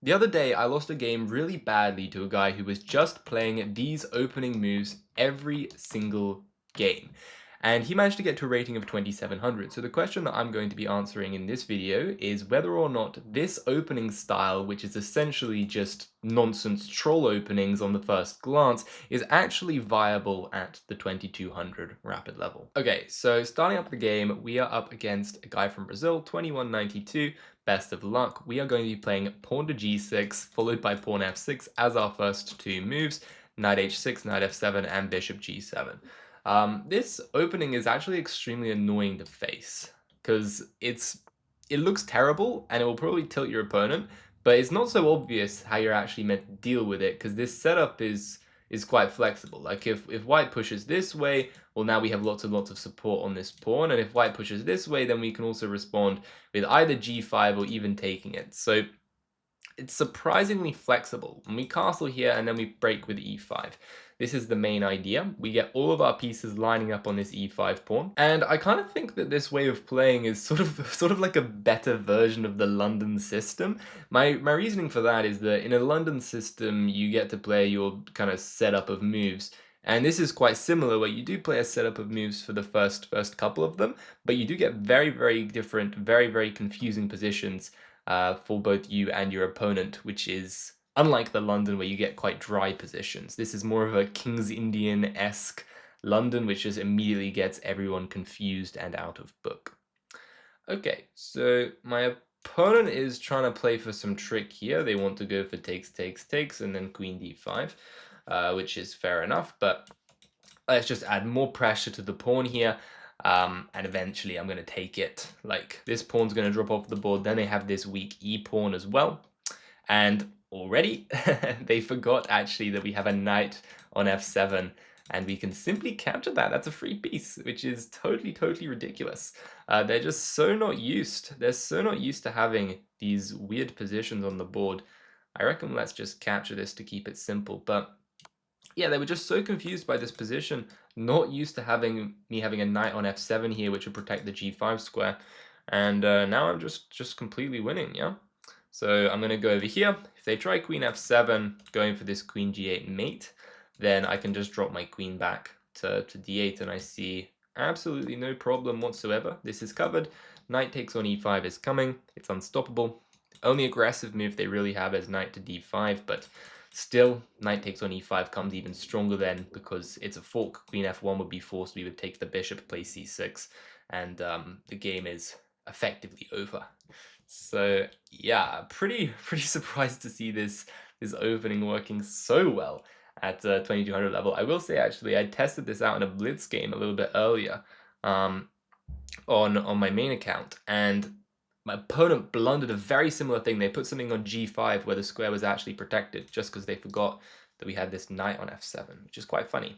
The other day, I lost a game really badly to a guy who was just playing these opening moves every single game. And he managed to get to a rating of 2700. So the question that I'm going to be answering in this video is whether or not this opening style, which is essentially just nonsense troll openings on the first glance, is actually viable at the 2200 rapid level. Okay, so starting up the game, we are up against a guy from Brazil, 2192. Best of luck. We are going to be playing pawn to g6, followed by pawn f6 as our first two moves, knight h6, knight f7, and bishop g7. This opening is actually extremely annoying to face, because it looks terrible, and it will probably tilt your opponent, but it's not so obvious how you're actually meant to deal with it, because this setup is quite flexible. Like if white pushes this way, well, now we have lots and lots of support on this pawn, and if white pushes this way, then we can also respond with either g5 or even taking it. So it's surprisingly flexible. And we castle here, and then we break with e5. This is the main idea. We get all of our pieces lining up on this e5 pawn. And I kind of think that this way of playing is sort of like a better version of the London system. My reasoning for that is that in a London system, you get to play your kind of setup of moves. And this is quite similar, where you do play a setup of moves for the first couple of them, but you do get very, very different, very, very confusing positions for both you and your opponent, which is unlike the London where you get quite dry positions. This is more of a King's Indian-esque London, which just immediately gets everyone confused and out of book. Okay, so my opponent is trying to play for some trick here. They want to go for takes, takes, takes, and then queen d5, which is fair enough, but let's just add more pressure to the pawn here. And eventually I'm going to take it. Like, this pawn's going to drop off the board. Then they have this weak e pawn as well. And already they forgot actually that we have a knight on f7, and we can simply capture that. That's a free piece, which is totally ridiculous. They're just so not used. They're so not used to having these weird positions on the board. I reckon let's just capture this to keep it simple. But yeah, they were just so confused by this position, not used to having a knight on f7 here, which would protect the g5 square. And now I'm just completely winning, yeah? So I'm going to go over here. If they try queen f7, going for this queen g8 mate, then I can just drop my queen back to d8, and I see absolutely no problem whatsoever. This is covered. Knight takes on e5 is coming. It's unstoppable. The only aggressive move they really have is knight to d5, but still, knight takes on e5 comes even stronger then, because it's a fork. Queen f1 would be forced. We would take the bishop, play c6, and the game is effectively over. So yeah, pretty surprised to see this opening working so well at 2200 level. I will say, actually, I tested this out in a blitz game a little bit earlier on my main account, and my opponent blundered a very similar thing. They put something on g5 where the square was actually protected, just because they forgot that we had this knight on f7, which is quite funny.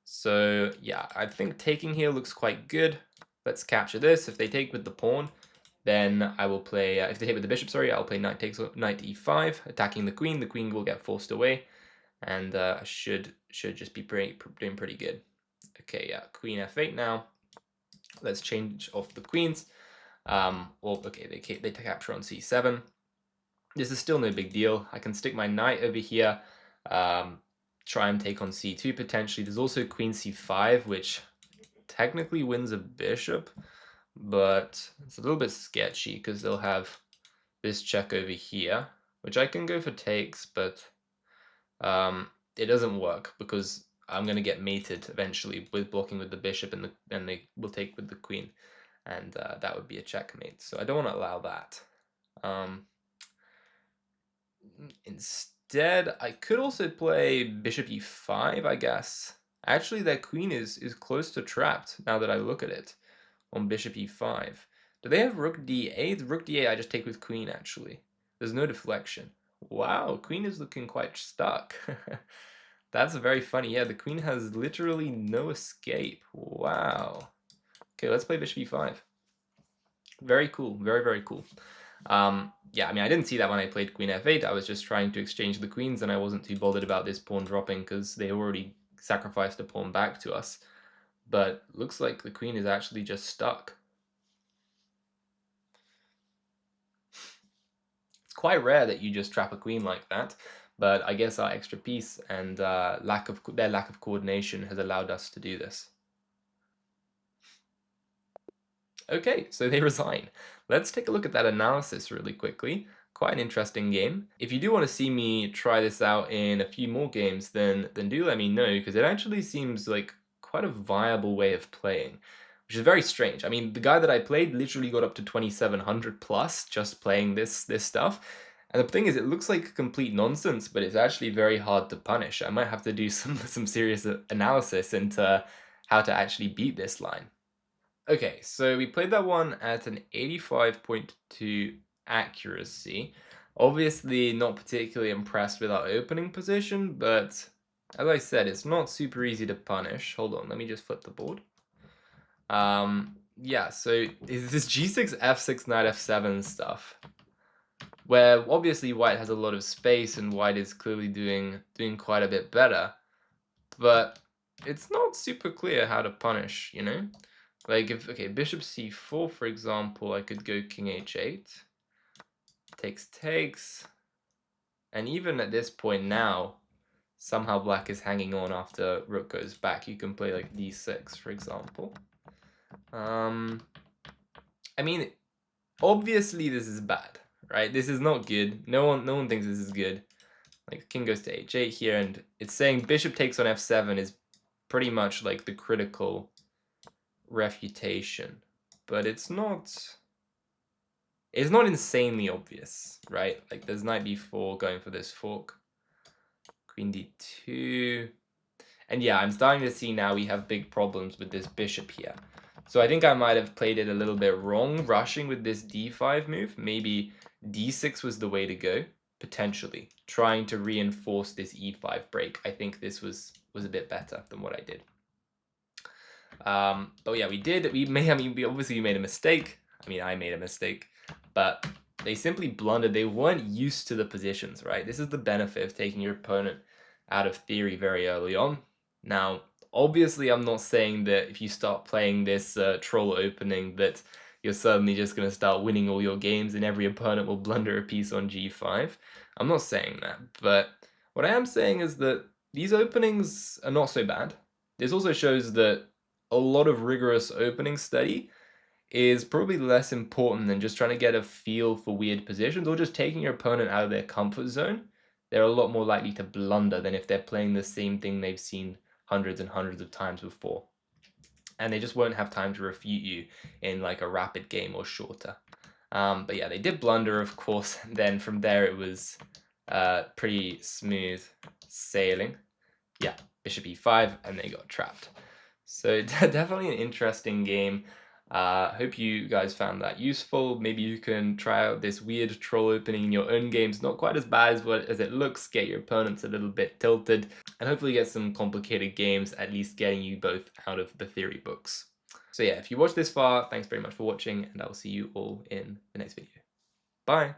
So yeah, I think taking here looks quite good. Let's capture this. If they take with the pawn, then I will play, if they hit with the bishop, sorry, I'll play knight takes, knight e5, attacking the queen. The queen will get forced away, and I should just be doing pretty good. Okay, yeah, queen f8 now. Let's change off the queens. Okay, they capture on c7. This is still no big deal. I can stick my knight over here, try and take on c2 potentially. There's also queen c5, which technically wins a bishop, but it's a little bit sketchy because they'll have this check over here, which I can go for takes, but it doesn't work because I'm going to get mated eventually with blocking with the bishop, and they will take with the queen, and that would be a checkmate. So I don't want to allow that. Instead, I could also play bishop e5, I guess. Actually, their queen is close to trapped now that I look at it on bishop e5. Do they have rook d8? Rook d8 I just take with queen, actually. There's no deflection. Wow, queen is looking quite stuck. That's very funny. Yeah, the queen has literally no escape. Wow. Okay, let's play bishop e5. Very cool. Very cool. Yeah, I mean, I didn't see that when I played queen f8. I was just trying to exchange the queens, and I wasn't too bothered about this pawn dropping because they already sacrificed a pawn back to us. But looks like the queen is actually just stuck. It's quite rare that you just trap a queen like that, but I guess our extra piece and their lack of coordination has allowed us to do this. Okay, so they resign. Let's take a look at that analysis really quickly. Quite an interesting game. If you do want to see me try this out in a few more games, then do let me know, because it actually seems like quite a viable way of playing, which is very strange. I mean, the guy that I played literally got up to 2700 plus just playing this stuff. And the thing is, it looks like complete nonsense, but it's actually very hard to punish. I might have to do some serious analysis into how to actually beat this line. Okay, so we played that one at an 85.2 accuracy. Obviously not particularly impressed with our opening position, but as I said, it's not super easy to punish. Hold on, let me just flip the board. Yeah, so is this G6, F6, Knight F7 stuff, where obviously white has a lot of space and white is clearly doing quite a bit better, but it's not super clear how to punish, you know? Like if, okay, bishop c4, for example, I could go king h8, takes, and even at this point now, somehow black is hanging on after rook goes back. You can play like d6, for example. I mean, obviously this is bad, right? This is not good. No one thinks this is good. Like king goes to h8 here, and it's saying bishop takes on f7 is pretty much like the critical refutation, but it's not insanely obvious, right? Like there's knight b4 going for this fork, queen d2, and yeah, I'm starting to see now we have big problems with this bishop here. So I think I might have played it a little bit wrong, rushing with this d5 move. Maybe d6 was the way to go, potentially, trying to reinforce this e5 break. I think this was a bit better than what I did. But yeah, we obviously made a mistake. I mean, I made a mistake, but they simply blundered. They weren't used to the positions, right? This is the benefit of taking your opponent out of theory very early on. Now, obviously, I'm not saying that if you start playing this troll opening that you're suddenly just going to start winning all your games and every opponent will blunder a piece on g5. I'm not saying that, but what I am saying is that these openings are not so bad. This also shows that a lot of rigorous opening study is probably less important than just trying to get a feel for weird positions or just taking your opponent out of their comfort zone. They're a lot more likely to blunder than if they're playing the same thing they've seen hundreds and hundreds of times before. And they just won't have time to refute you in like a rapid game or shorter. But yeah, they did blunder, of course. Then from there it was pretty smooth sailing. Yeah, bishop e5, and they got trapped. So definitely an interesting game. Hope you guys found that useful. Maybe you can try out this weird troll opening in your own games. Not quite as bad as it looks. Get your opponents a little bit tilted, and hopefully get some complicated games, at least getting you both out of the theory books. So yeah, if you watched this far, thanks very much for watching, and I'll see you all in the next video. Bye!